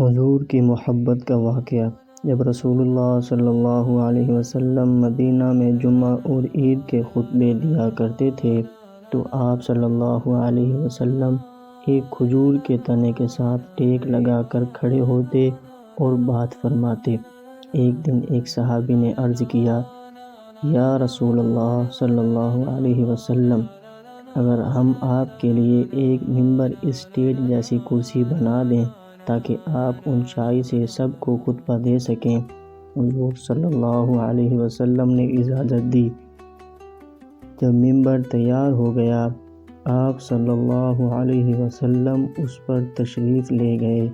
حضور کی محبت کا واقعہ۔ جب رسول اللہ صلی اللہ علیہ وسلم مدینہ میں جمعہ اور عید کے خطبے دیا کرتے تھے تو آپ صلی اللہ علیہ وسلم ایک کھجور کے تنے کے ساتھ ٹیک لگا کر کھڑے ہوتے اور بات فرماتے۔ ایک دن ایک صحابی نے عرض کیا، یا رسول اللہ صلی اللہ علیہ وسلم، اگر ہم آپ کے لیے ایک ممبر اسٹیج جیسی کرسی بنا دیں تاکہ آپ اونچائی سے سب کو خطبہ دے سکیں۔ حضور صلی اللہ علیہ وسلم نے اجازت دی۔ جب ممبر تیار ہو گیا، آپ صلی اللہ علیہ وسلم اس پر تشریف لے گئے،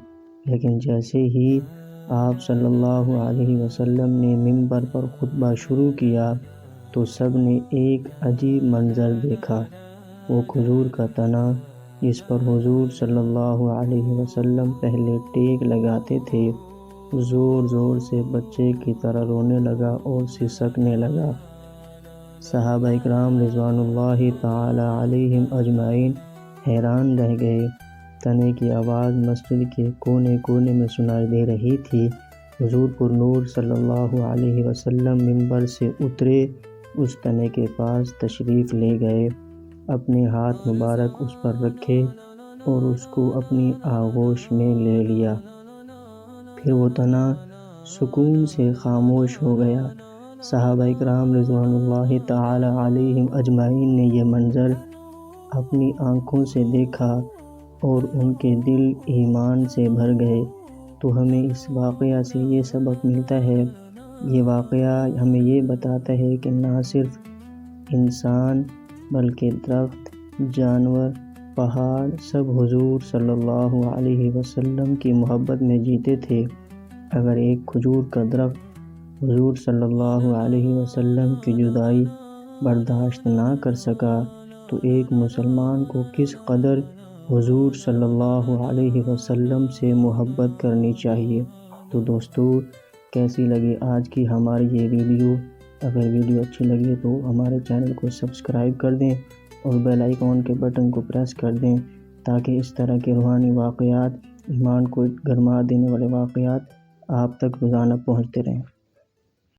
لیکن جیسے ہی آپ صلی اللہ علیہ وسلم نے ممبر پر خطبہ شروع کیا تو سب نے ایک عجیب منظر دیکھا۔ وہ کھجور کا تنا جس پر حضور صلی اللہ علیہ وسلم پہلے ٹیک لگاتے تھے، زور زور سے بچے کی طرح رونے لگا اور سسکنے لگا۔ صحابہ اکرام رضوان اللہ تعالی علیہم اجمعین حیران رہ گئے۔ تنے کی آواز مسجد کے کونے کونے میں سنائی دے رہی تھی۔ حضور پر نور صلی اللہ علیہ وسلم ممبر سے اترے، اس تنے کے پاس تشریف لے گئے، اپنے ہاتھ مبارک اس پر رکھے اور اس کو اپنی آغوش میں لے لیا۔ پھر وہ تنا سکون سے خاموش ہو گیا۔ صحابہ اکرام رضوان اللہ تعالی علیہم اجمعین نے یہ منظر اپنی آنکھوں سے دیکھا اور ان کے دل ایمان سے بھر گئے۔ تو ہمیں اس واقعہ سے یہ سبق ملتا ہے، یہ واقعہ ہمیں یہ بتاتا ہے کہ نہ صرف انسان بلکہ درخت، جانور، پہاڑ سب حضور صلی اللہ علیہ وسلم کی محبت میں جیتے تھے۔ اگر ایک کھجور کا درخت حضور صلی اللہ علیہ وسلم کی جدائی برداشت نہ کر سکا تو ایک مسلمان کو کس قدر حضور صلی اللہ علیہ وسلم سے محبت کرنی چاہیے۔ تو دوستو، کیسی لگی آج کی ہماری یہ ویڈیو؟ اگر ویڈیو اچھی لگی تو ہمارے چینل کو سبسکرائب کر دیں اور بیل آئیکن کے بٹن کو پریس کر دیں تاکہ اس طرح کے روحانی واقعات، ایمان کو گرما دینے والے واقعات آپ تک روزانہ پہنچتے رہیں۔